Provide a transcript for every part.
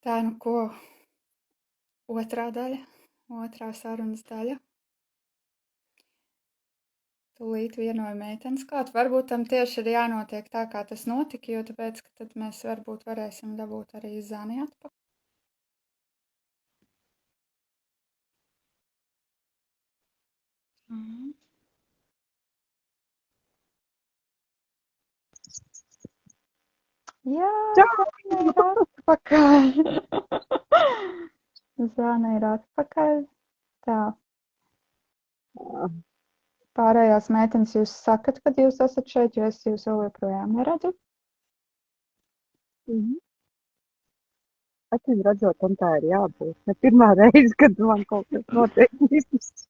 Tā, nu ko, otrā daļa, otrā sarunas daļa. Tūlīt vienoja meitenes klāt. Varbūt tam tieši ir jānotiek tā, kā tas notika, jo tāpēc, ka tad mēs varbūt varēsim dabūt arī Zani atpakaļ. Jā, Zana ir atpakaļ. Zana ir atpakaļ. Tā. Pārējās meitenes, jūs sakat, kad jūs esat šeit, jo es jūs vēl joprojām neredzu. Acīm redzot, un tā ir jābūt. Ne pirmā reize, kad man kaut kas notiek viss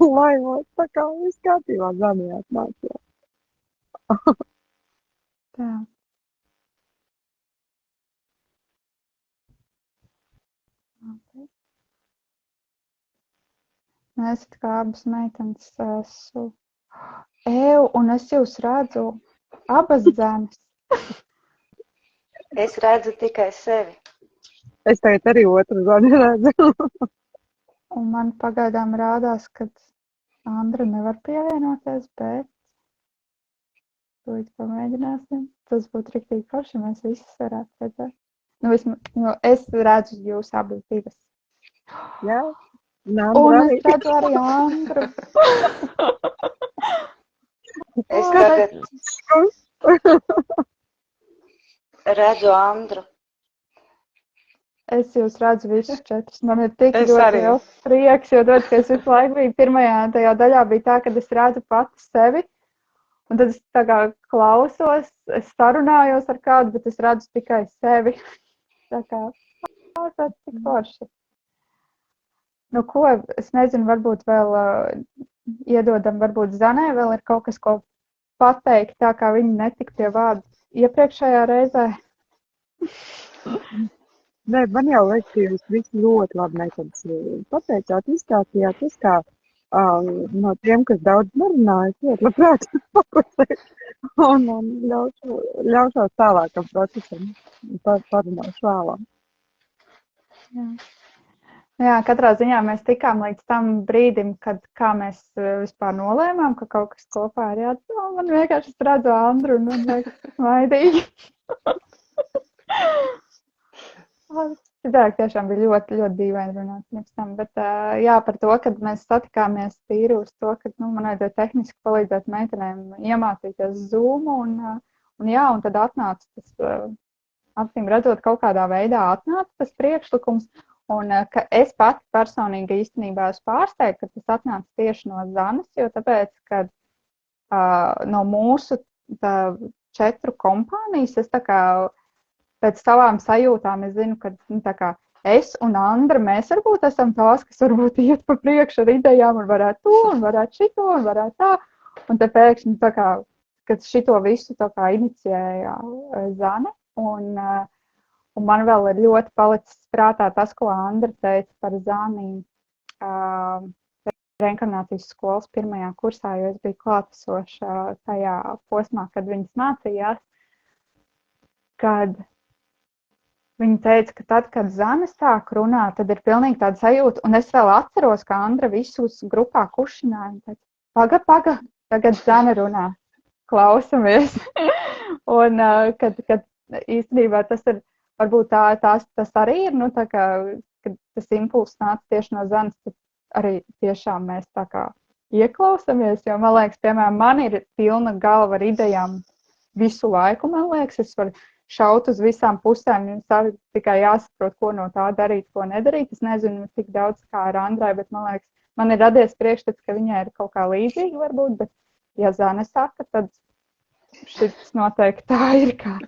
laivos, tā kā viss kārtībā Zanijā atnāca. Tā. Okay. Mēs it kā abas meitenes esmu. Un es jūs redzu abas Zanes. Es redzu tikai sevi. Es tagad arī otru Zani redzu. Un man pagaidām rādās, ka Andra nevar pievienoties, bet tūlīt pamēģināsim. Tas būtu riktīgi forši, mēs visas varētu redzēt. Nu, es redzu jūs abas divas. Jā, un es redzu arī Andru. Es tagad redzu Andru. Es jūs redzu visus četrus. Man ir tik ļoti liels prieks, jo tad, ka es visu laiku biju pirmajā tajā daļā, bija tā, kad es redzu pati sevi. Un tad es tā kā klausos, es sarunājos ar kādu, bet es redzu tikai sevi. Tā kā tas tik forši. Nu ko, es nezinu, varbūt vēl iedodam, varbūt Zanē vēl ir kaut kas, ko pateikt, tā kā viņi netika pie vārda iepriekšējā reizē. Nē, man jau liekas, ka jūs visi ļoti labi meitenes pateicāt, izstāstījāt. Es kā no tiem, kas daudz nerunāja, ļoti labprāt papasēt un ļaušos tālākam procesam parunāšu vēlāk. Jā, katrā ziņā mēs tikām līdz tam brīdim, kad kā mēs vispār nolēmām, ka kaut kas kopā ir jādara. Man vienkārši redzu Andru un man liekas smaidīgi. Citādi tiešām bija ļoti, ļoti dīvaini runāt pirms tam, bet jā, par to, kad mēs satikāmies tīri uz to, ka man vajadzēja tehniski palīdzēt meitenēm iemācīties Zoom un tad atnāca tas, acīm redzot, kaut kādā veidā atnāca tas priekšlikums, un ka es pati personīgi īstenībā esmu pārsteigta, ka tas atnāca tieši no Zanes, jo tāpēc, ka no mūsu 4 kompānijas es tā kā pēc savām sajūtām es zinu, ka tā kā es un Andra, mēs varbūt esam tās, kas varbūt iet pa priekšu ar idejām un varētu to, un varētu šito, un varētu tā. Un te pēkšņi tā kā, kad šito visu tā kā inicijēja Zane, un man vēl ir ļoti palicis prātā tas, ko Andra teica par Zani reinkarnācijas skolas 1. kursā, jo es biju klātesoša tajā posmā, kad viņas mācījās, kad viņa teica, ka tad, kad Zane sāk runāt, tad ir pilnīgi tāda sajūta, un es vēl atceros, ka Andra visus grupā kušināja, un teica, paga, tagad Zane runā, klausamies. Un kad īstenībā tas ir, varbūt tas arī ir, nu tā kā, kad tas impulss nāca tieši no Zanes, tad arī tiešām mēs tā kā ieklausamies, jo man liekas, piemēram, man ir pilna galva ar idejām visu laiku, man liekas, es varu šaut uz visām pusēm, jums tikai jāsaprot, ko no tā darīt, ko nedarīt. Es nezinu, tik daudz kā ar Andrai, bet man liekas, man ir radies priekšstats, ka viņai ir kaut kā līdzīga varbūt, bet ja Zane saka, tad šis noteikti tā ir kā.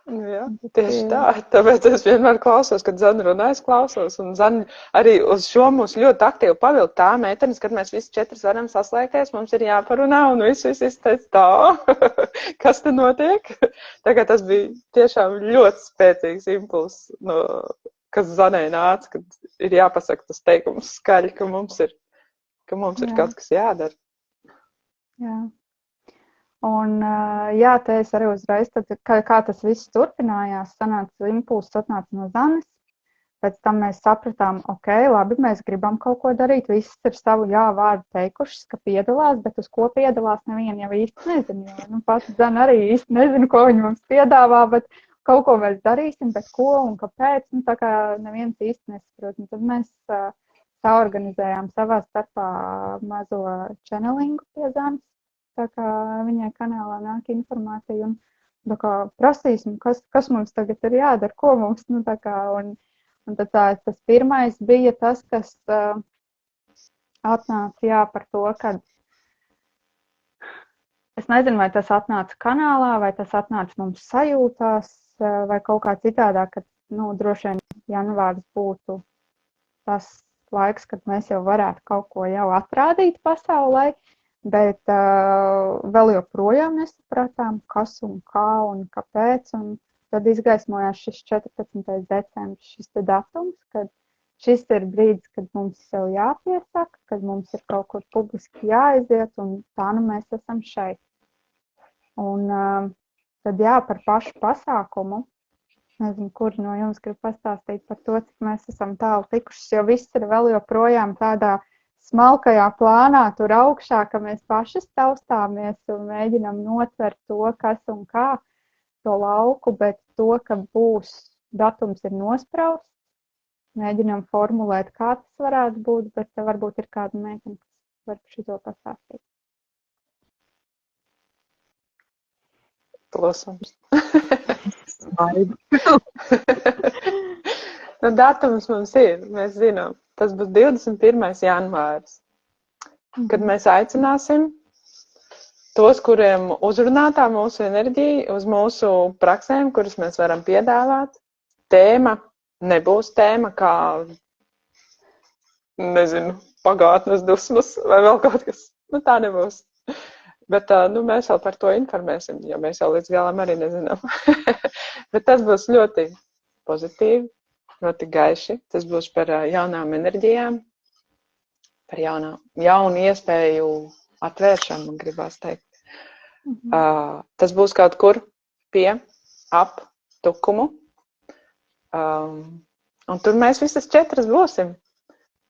Jā, tieši tā. Tāpēc es vienmēr klausos, kad Zana runā, es klausos. Un Zana arī uz šo mums ļoti aktīvi pavilk tā meitenes, kad mēs visi 4 varam saslēgties, mums ir jāparunā un viss teica tā. Kas te notiek? Tagad tas bija tiešām ļoti spēcīgs impulss, kas Zanai nāca, kad ir jāpasaka tas teikums skaļi, ka mums ir kaut kas jādara. Jā. Un, jā, te es arī uzreiz, tad, kā tas viss turpinājās, sanāca impulss, atnāca no Zanes. Pēc tam mēs sapratām, ok, labi, mēs gribam kaut ko darīt. Visas ir savu jā vārdu teikušas, ka piedalās, bet uz ko piedalās neviena jau īsti nezinu. Jo, pats Zana arī īsti nezinu, ko viņi mums piedāvā, bet kaut ko mēs darīsim, bet ko un kāpēc. Tā kā neviens īsti nesaprot. Un tad mēs saorganizējām savā starpā mazo channelingu pie Zanas. Tā kā viņai kanālā nāk informācija un tā kā prasīsim, kas mums tagad ir jādara, ko mums, tā kā, un tad tas pirmais bija tas, kas atnāca, jā, par to, ka es nezinu, vai tas atnāca kanālā, vai tas atnāca mums sajūtās, vai kaut kā citādā, ka, droši vien janvārs būtu tas laiks, kad mēs jau varētu kaut ko jau atrādīt pasaulē. Bet vēl joprojām nesapratām, kas un kā un kāpēc. Un tad izgaismojās šis 14. decembris, šis datums, kad šis ir brīdis, kad mums sev jāpiesaka, kad mums ir kaut kur publiski jāaiziet, un tā mēs esam šeit. Un tad jā, par pašu pasākumu. Nezinu, kuri no jums grib pastāstīt par to, cik mēs esam tālu tikušas, jo viss ir vēl joprojām tādā smalkajā plānā tur augšā, ka mēs paši taustāmies un mēģinam notvert to, kas un kā to lauku, bet to, ka būs datums ir nosprausts, mēģinam formulēt, kā tas varētu būt, bet varbūt ir kāda meitene, kas var šito pastāstīt. Klusums. Datums mums ir, mēs zinām. Tas būs 21. janvāris, kad mēs aicināsim tos, kuriem uzrunātā mūsu enerģija, uz mūsu praksēm, kuras mēs varam piedāvāt. Tēma nebūs tēma kā, nezinu, pagātnes dusmas vai vēl kaut kas. Tā nebūs. Bet mēs vēl par to informēsim, jo mēs jau līdz galam arī nezinām. Bet tas būs ļoti pozitīvi. Ļoti gaiši. Tas būs par jaunām enerģijām, par jaunu iespēju atvēršanu, man gribās teikt. Tas būs kaut kur ap Tukumu. Un tur mēs visas 4 būsim.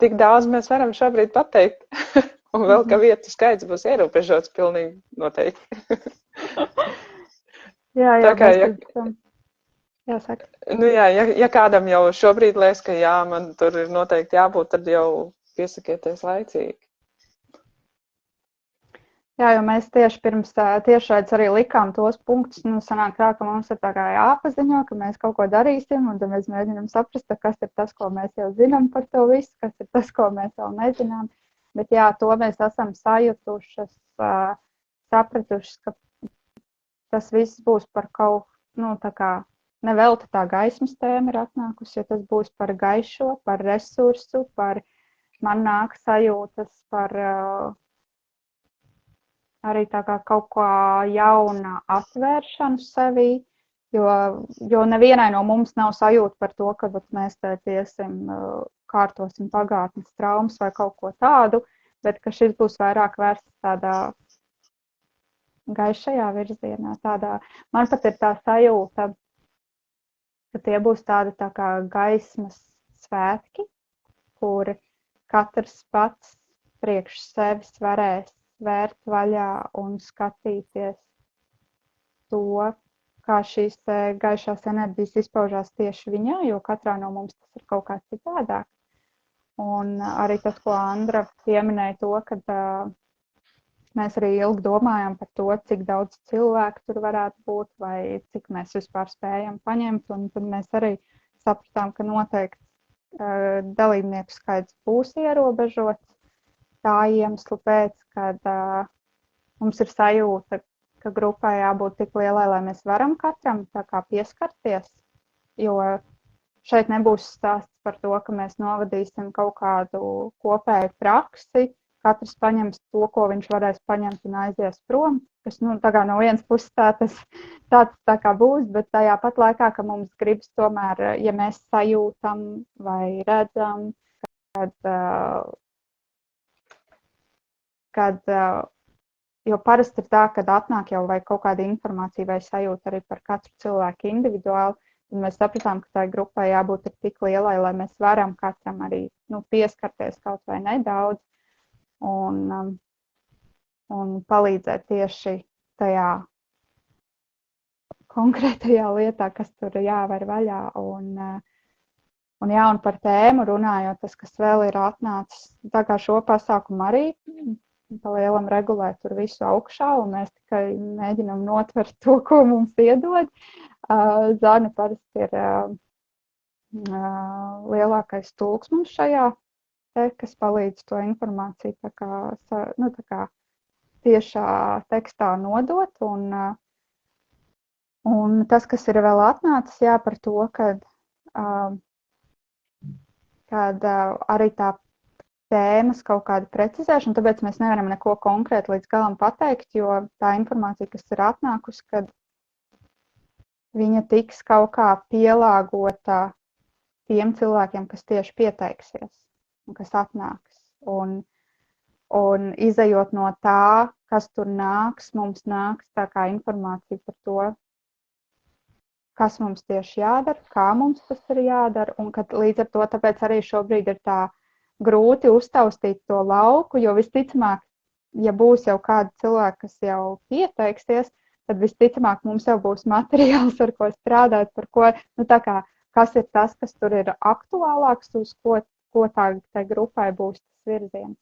Tik daudz mēs varam šobrīd pateikt. Un vēl, ka vietu skaits būs ierobežots pilnīgi noteikti. Jā, tā kā, jāsaka. Ja kādam jau šobrīd liekas, ka jā, man tur ir noteikti jābūt, tad jau piesakieties laicīgi. Jā, jo mēs tieši pirms tiešraides arī likām tos punktus, sanāk tā, ka mums ir tā kā jāpaziņo, ka mēs kaut ko darīsim, un tad mēs mēģinām saprast, kas ir tas, ko mēs jau zinām par to visu, kas ir tas, ko mēs vēl nezinām. Bet jā, to mēs esam sajutušas, sapratušas, ka tas viss būs par kaut, tā kā, nevelti tā gaismas tēma ir atnākusi, jo tas būs par gaišo, par resursu, par man nāk sajūtas, par arī tā kā kaut kā jauna atvēršanu sevī, jo nevienai no mums nav sajūta par to, ka mēs tiesim, kārtosim pagātnes traumas vai kaut ko tādu, bet ka šis būs vairāk vērsts tādā gaišajā virzienā. Man pat ir tā sajūta, ka tie būs tādi tā kā gaismas svētki, kur katrs pats priekš sevis varēs vērt vaļā un skatīties to, kā šīs gaišās enerģijas izpaužās tieši viņā, jo katrā no mums tas ir kaut kā citādāk. Un arī tas, ko Andra pieminēja to, kad mēs arī ilgi domājam par to, cik daudz cilvēku tur varētu būt vai cik mēs vispār spējam paņemt. Un tad mēs arī sapratām, ka noteikti dalībnieku skaits būs ierobežots. Tā iemesla pēc, kad mums ir sajūta, ka grupai jābūt tik lielai, lai mēs varam katram tā kā pieskarties, jo šeit nebūs stāsts par to, ka mēs novadīsim kaut kādu kopēju praksi, katrs paņems to, ko viņš varēs paņemt un aizies prom, kas, tā kā no vienas puses tāds tā kā būs, bet tajā pat laikā, ka mums gribas tomēr, ja mēs sajūtam vai redzam, kad jo parasti ir tā, kad atnāk jau vai kaut kāda informācija vai sajūta arī par katru cilvēku individuāli, tad mēs sapratām, ka tai grupai jābūt tik lielai, lai mēs varam katram arī pieskarties kaut vai nedaudz un palīdzēt tieši tajā konkrētajā lietā, kas tur jāver vaļā. Un par tēmu runājot, tas, kas vēl ir atnācis, tā kā šo pasākumu arī pa lielam regulē tur visu augšā, un mēs tikai mēģinām notvert to, ko mums iedod. Zane parasti ir lielākais tulks mums šajā te, kas palīdz to informāciju tā kā tiešā tekstā nodot. Un tas, kas ir vēl atnācis, par to, kad arī tā tēmas kaut kāda precizēšana, tāpēc mēs nevaram neko konkrēti līdz galam pateikt, jo tā informācija, kas ir atnākusi, kad viņa tiks kaut kā pielāgota tiem cilvēkiem, kas tieši pieteiksies un kas atnāks. Un izejot no tā, kas tur nāks, mums nāks tā kā informācija par to, kas mums tieši jādara, kā mums tas ir jādara, un kad līdz ar to tāpēc arī šobrīd ir tā grūti uztaustīt to lauku, jo visticamāk, ja būs jau kādi cilvēki, kas jau pieteiksies, tad visticamāk mums jau būs materiāls, ar ko strādāt, par ko, kas ir tas, kas tur ir aktuālāks, uz ko tā grupai būs tas virziens.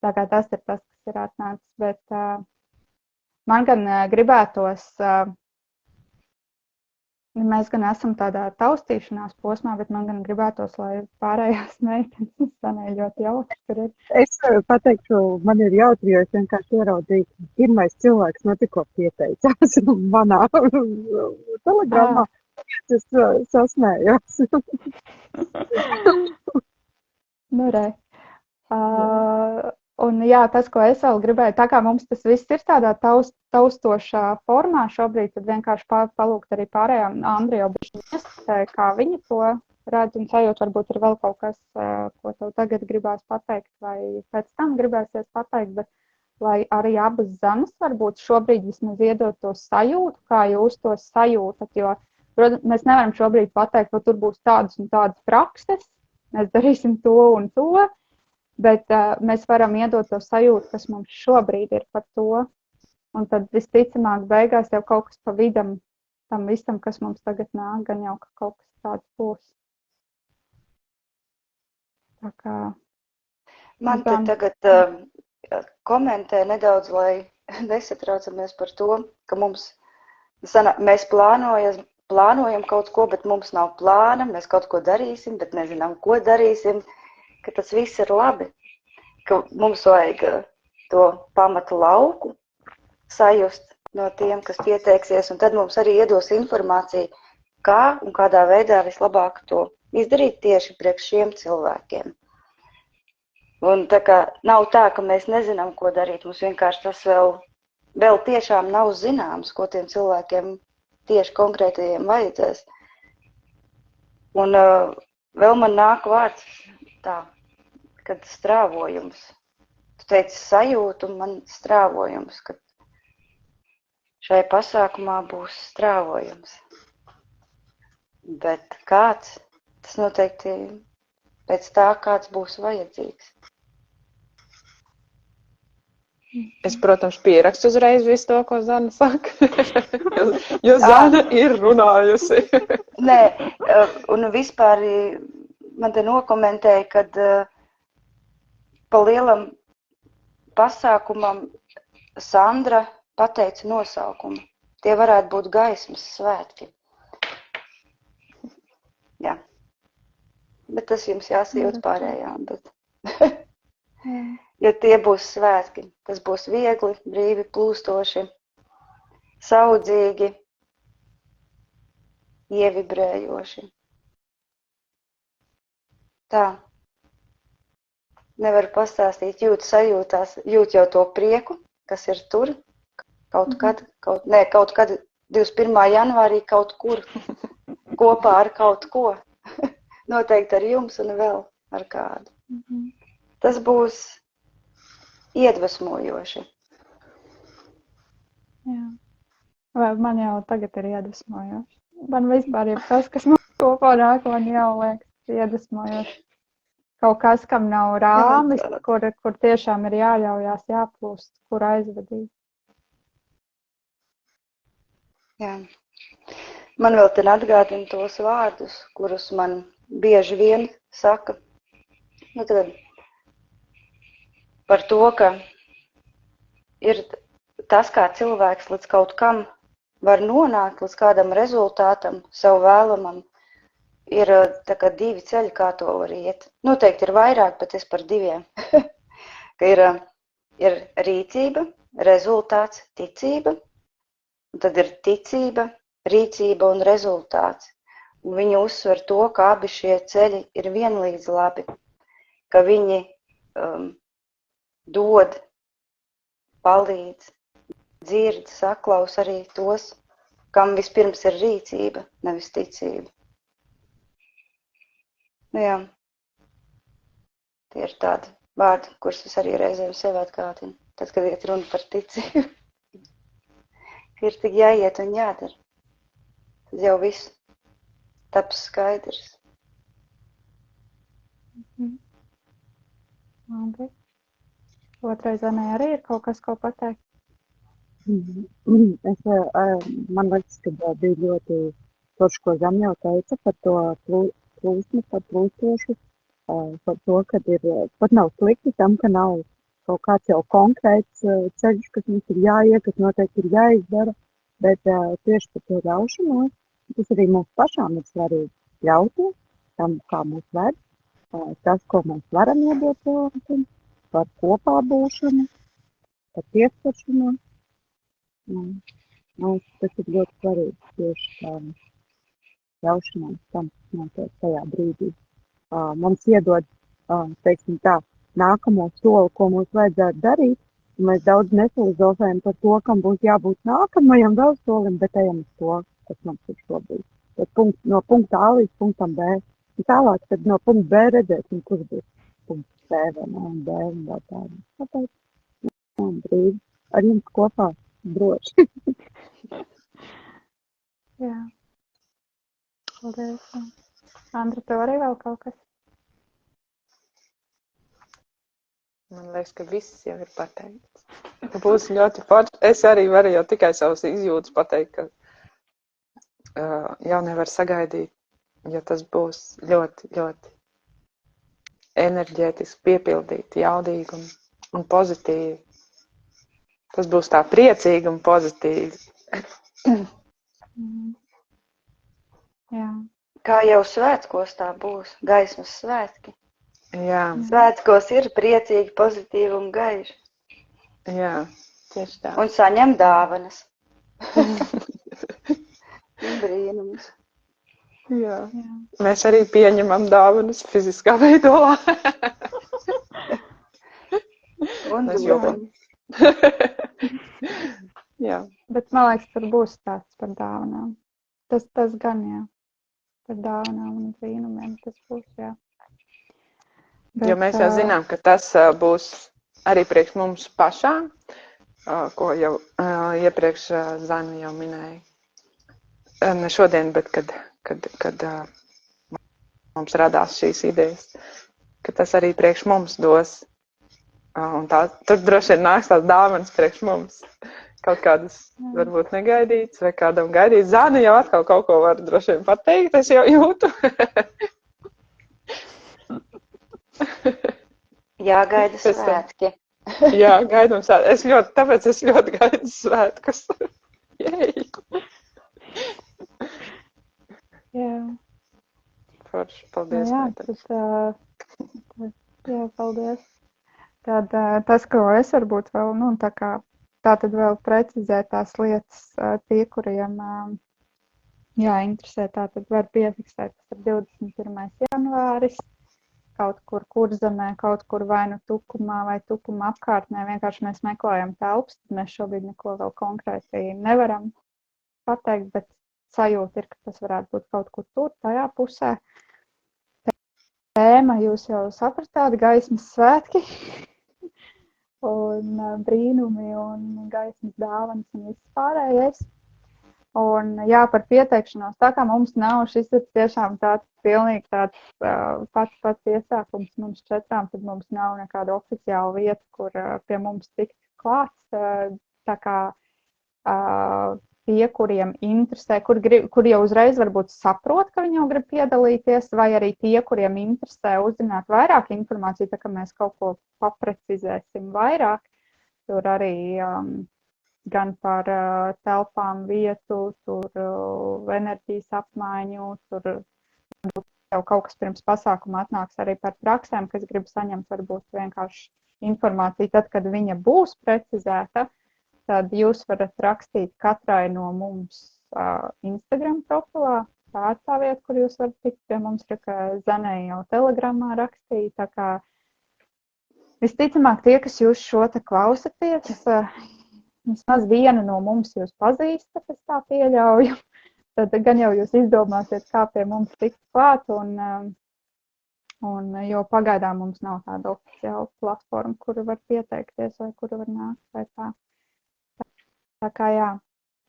Tā kā tas ir tas, kas ir atnācis, bet man gan gribētos, mēs gan esam tādā taustīšanās posmā, bet man gan gribētos, lai pārējās meitenes sanē ļoti jauki tur ir. Es pateikšu, man ir jautri, jo es vienkārši ieraudzīju, pirmais cilvēks tikko pieteicās manā telegramā. Es sasmējos. Re. Un tas, ko es vēl gribēju, tā kā mums tas viss ir tādā taustošā formā šobrīd, tad vienkārši palūgt arī pārējām Andri jau bišķi, kā viņi to redz un sajūt, varbūt ir vēl kaut kas, ko tev tagad gribās pateikt vai pēc tam gribēsies pateikt, bet lai arī abas Zanes varbūt šobrīd vismaz iedot to sajūtu, kā jūs to sajūtat, jo, protams, mēs nevaram šobrīd pateikt, ka tur būs tādas un tādas prakses, mēs darīsim to un to, bet mēs varam iedot to sajūtu, kas mums šobrīd ir par to, un tad visticamāk beigās jau kaut kas pa vidam tam visam, kas mums tagad nāk, gan jau ka kaut kas tāds būs. Tā kā... Man te tagad komentē nedaudz, lai nesatraucamies par to, ka mēs plānojam kaut ko, bet mums nav plāna, mēs kaut ko darīsim, bet nezinām, ko darīsim, ka tas viss ir labi, ka mums vajag to pamatu lauku sajust no tiem, kas pieteiksies, un tad mums arī iedos informāciju, kā un kādā veidā vislabāk to izdarīt tieši priekš šiem cilvēkiem. Un tā kā nav tā, ka mēs nezinām, ko darīt, mums vienkārši tas vēl tiešām nav zināms, ko tiem cilvēkiem tieši konkrētajiem vajadzēs. Un vēl man nāk vārds tā, kad strāvojums. Tu teici sajūtu, un man strāvojums, kad šai pasākumā būs strāvojums. Bet kāds, tas noteikti pēc tā, kāds būs vajadzīgs. Es, protams, pierakstu uzreiz visu to, ko Zana saka, jo Zana ir runājusi. Nē, un vispār man te nokomentēja, kad pa lielam pasākumam Sandra pateica nosaukumu. Tie varētu būt gaismas svētki. Jā. Bet tas jums jāsajūt pārējām. Bet... jo tie būs svētki. Tas būs viegli, brīvi plūstoši, saudzīgi, ievibrējoši. Tā. Nevaru pastāstīt, jūt jau to prieku, kas ir tur, kaut kad 21. janvārī kaut kur, kopā ar kaut ko, noteikti ar jums un vēl ar kādu. Tas būs iedvesmojoši. Jā. Vai man jau tagad ir iedvesmojoši. Man vispār ir tas, kas man kopā nāk, man jau liekas iedvesmojoši. Kaut kas, kam nav rāmis, kur tiešām ir jāļaujās, jāplūst, kur aizvadīt. Jā. Man vēl te atgādina tos vārdus, kurus man bieži vien saka. Nu, tad par to, ka ir tas, kā cilvēks līdz kaut kam var nonākt, līdz kādam rezultātam, sev vēlamam, ir tā kā divi ceļi, kā to var iet. Noteikti ir vairāk, bet es par diviem. Ka ir rīcība, rezultāts, ticība, un tad ir ticība, rīcība un rezultāts. Un viņi uzsver to, ka abi šie ceļi ir vienlīdz labi, ka viņi dod, palīdz, dzird, saklaus arī tos, kam vispirms ir rīcība, nevis ticība. Nu jā, tie ir tādi vārdi, kurus es arī reizēm sev atgādinu, tad, kad iet runa par ticību. Ka ir tik jāiet un jādara. Tad jau viss taps skaidrs. Labi. Otrais Zanai arī ir kaut kas, ko pateikt? Man liekas, ka bija ļoti forši, ko Zana jau teica par to plūsmu, par plūstošu, par to, ka pat nav slikti tam, ka nav kaut kāds jau konkrēts ceļš, kas mums ir jāiet, kas noteikti ir jāizdara, bet tieši par to ļaušanos, tas arī mums pašām ir svarīgi ļauties tam, kā mūs ved, tas, ko mēs varam iedot cilvēkiem, par kopā būšanu, par pieskaršanos. Tas ir ļoti svarīgi tieši ļaušanās tam, kas notiek tajā brīdī. Mums iedod, teiksim tā, nākamo soli, ko mums vajadzētu darīt. Mēs daudz nefilozofējam par to, kam būs jābūt nākamajam vēl solim, bet ejam uz to, kas mums ir šobrīd. No punkta A līdz punktam B. Un tālāk tad no punkta B redzēsim, kurš būs punkts C vai ne, un B un vēl tādu. Tāpēc, brīdi, ar jums kopā droši. Jā. Paldies. Andra, tev arī vēl kaut kas? Man liekas, ka viss jau ir pateikts. Būs ļoti forši. Es arī varu jau tikai savus izjūtas pateikt, ka jau nevar sagaidīt, jo tas būs ļoti, ļoti enerģētiski piepildīti, jaudīgi un pozitīvi. Tas būs tā priecīgi un pozitīvi. Jā. Kā jau svētkos tā būs, gaismas svētki. Jā. Svētkos ir priecīgi, pozitīvi un gaiši. Jā, tieši tā. Un saņem dāvanas. Brīnums. Jā. Mēs arī pieņemam dāvanas fiziskā veidolā. Un dodam. Jā. Bet man liekas, tur būs stāsts par dāvanām. Tas gan jā. Par dāvanām un brīnumiem tas būs, jā. Bet, jo mēs jau zinām, ka tas būs arī priekš mums pašām, ko jau iepriekš Zana jau minēja. Ne šodien, bet kad mums radās šīs idejas, ka tas arī priekš mums dos. Un tur droši vien nāks tās dāvanas priekš mums. Kaut kādas varbūt negaidītas vai kādam gaidītas. Zana jau atkal kaut ko var droši vien pateikt, es jau jūtu. Jā, gaida svētki. Jā, gaidam svētki. Tāpēc es ļoti gaidu svētkus. Jej! Jā. Forši, paldies. Jā, paldies. Tad tas, ko es varbūt vēl, tātad vēl precizēt tās lietas, tie, kuriem interesē, tātad var piefiksēt, tas ir 21. janvāris, kaut kur Kurzemē, kaut kur vai nu Tukumā vai Tukuma apkārtnē, vienkārši mēs meklējam telpas, mēs šobrīd neko vēl konkrēti nevaram pateikt, bet sajūta ir, ka tas varētu būt kaut kur tur, tajā pusē. Tēma jūs jau sapratāt, gaismas svētki. un brīnumi un gaismas dāvanas un viss pārējais. Un jā, par pieteikšanos, tā kā mums nav, šis ir tiešām tāds pilnīgi tāds pats iesākums mums 4, tad mums nav nekāda oficiāla vieta, kur pie mums tikt klāts. Tā kā tie, kuriem interesē, kur jau uzreiz varbūt saprot, ka viņi jau grib piedalīties, vai arī tie, kuriem interesē uzzināt vairāk informāciju, tā kā mēs kaut ko paprecizēsim vairāk, tur arī gan par telpām vietu, tur enerģijas apmaiņu, tur jau kaut kas pirms pasākuma atnāks arī par praksēm, kas grib saņemt varbūt vienkārši informāciju tad, kad viņa būs precizēta. Tad jūs varat rakstīt katrai no mums Instagram profilā. Tā ir tā vieta, kur jūs varat tikt pie mums, ka Zanei jau telegramā rakstīja. Tā kā visticamāk tie, kas jūs šo te klausaties, vismaz viena no mums jūs pazīstat, es tā pieļauju. Tad gan jau jūs izdomāsiet, kā pie mums tikt klāt, un jo pagaidām mums nav tāda oficiāla platforma, kura var pieteikties vai kura var nākt vai tā. Tā kā jā,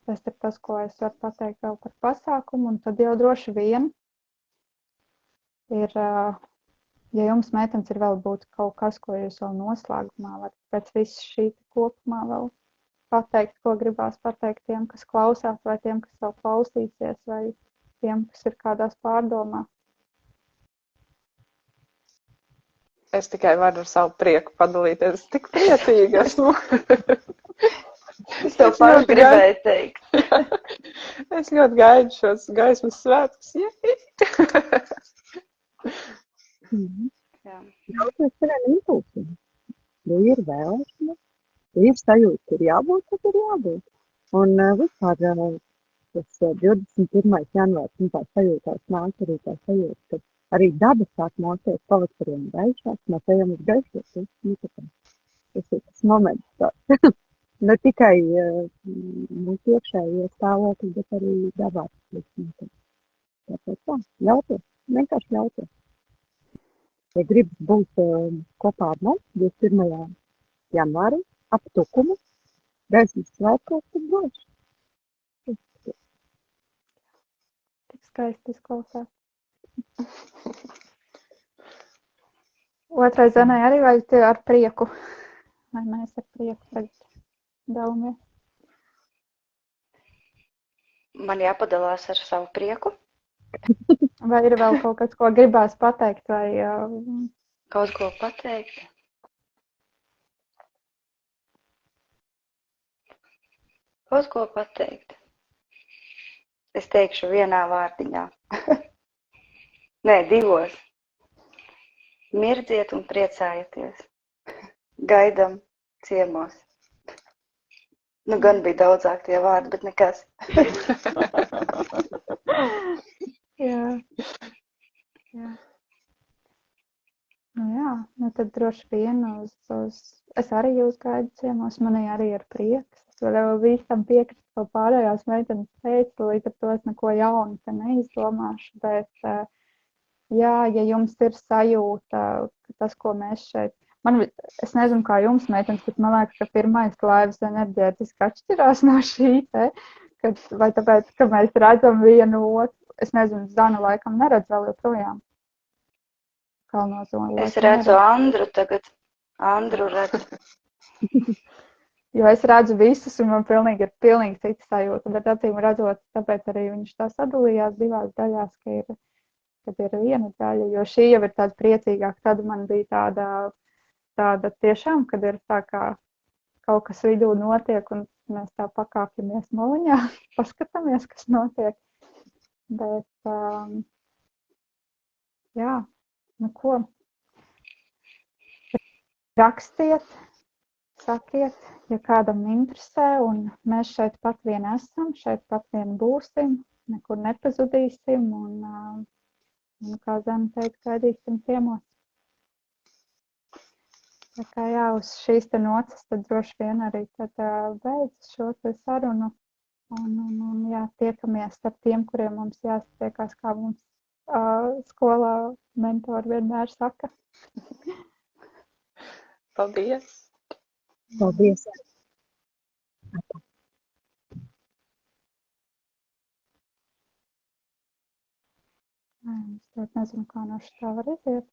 tas ir tas, ko es varu pateikt vēl par pasākumu, un tad jau droši vien ir, ja jums, meitenes, ir vēl būt kaut kas, ko jūs vēl noslēgumā varat pēc visu šī kopumā vēl pateikt, ko gribās pateikt tiem, kas klausās, vai tiem, kas vēl klausīsies, vai tiem, kas ir kādās pārdomās. Es tikai varu ar savu prieku padalīties. Es tik priecīga esmu. Es tev pašu gribēju teikt. Es ļoti gaidu šos gaismas svētkus. Jautājums saviem impulsiem. Ja ir vēlēšanas, ja ir sajūta, ka ir jābūt, tad ir jābūt. Un vispār tas 21. janvārs un tā sajūtās nāk arī tā sajūta, ka arī daba sāk mosties pavasarī un gaišās, mēs ejam uz gaišos. Tas ir tas moments tāds. Ne tikai mūsu iekšējie stāvokļi, bet arī dabā. Tāpēc tā, ļauties, vienkārši ļauties. Ja gribas būt kopā ar mums 21. janvārī, ap tukumu, gaismas svētkos, tad droši. Tik skaisti izklausās. Otrais Zanai arī vai te ar prieku? Vai mēs ar prieku tagad dalamies? Man jāpadalās ar savu prieku. Vai ir vēl kaut kas, ko gribās pateikt, vai... Kaut ko pateikt? Kaut ko pateikt. Es teikšu vienā vārdiņā. Nē, 2. Mirdziet un priecājieties. Gaidam ciemos. Nu, gan bija daudzāk tie vārdi, bet nekas. Jā. Nu jā, nu tad droši vien es arī jūs gaidu ciemos, manī arī ir prieks. Es vēl visam piekrist, ko pārējās meitenes teica, līdz ar to es neko jaunu te neizdomāšu, bet jā, ja jums ir sajūta, ka tas, ko mēs šeit, es nezinu, kā jums, meitenes, bet man liekas, ka pirmais laivas enerģētiski atšķirās no šī te, vai tāpēc, ka mēs redzam vienu otru, es nezinu, Zana laikam neredz vēl joprojām. Es redzu Andru tagad. Andru redzu. Jo es redzu visus, un man ir pilnīgi cita sajūta, bet acīm redzot, tāpēc arī viņš tā sadalījās 2 daļās, kad ir viena daļa, jo šī jau ir tāda priecīgāka. Tad man bija tāda tiešām, kad ir tā kā kaut kas vidū notiek, un mēs tā pakāpjamies maliņā, paskatāmies, kas notiek. Bet, jā. Nu, ko? Rakstiet, sakiet, ja kādam interesē, un mēs šeit pat vien esam, šeit pat vien būsim, nekur nepazudīsim, un kā Zana teica, gaidīsim ciemos. Tā kā jā, uz šīs te nocis, tad droši vien arī tad beidz šo te sarunu, un jā, tiekamies ar tiem, kuriem mums jāsatiekās, kā mums skolā mentori vienmēr saka. Paldies! Paldies! Es nezinu, kā no šitā var iziet.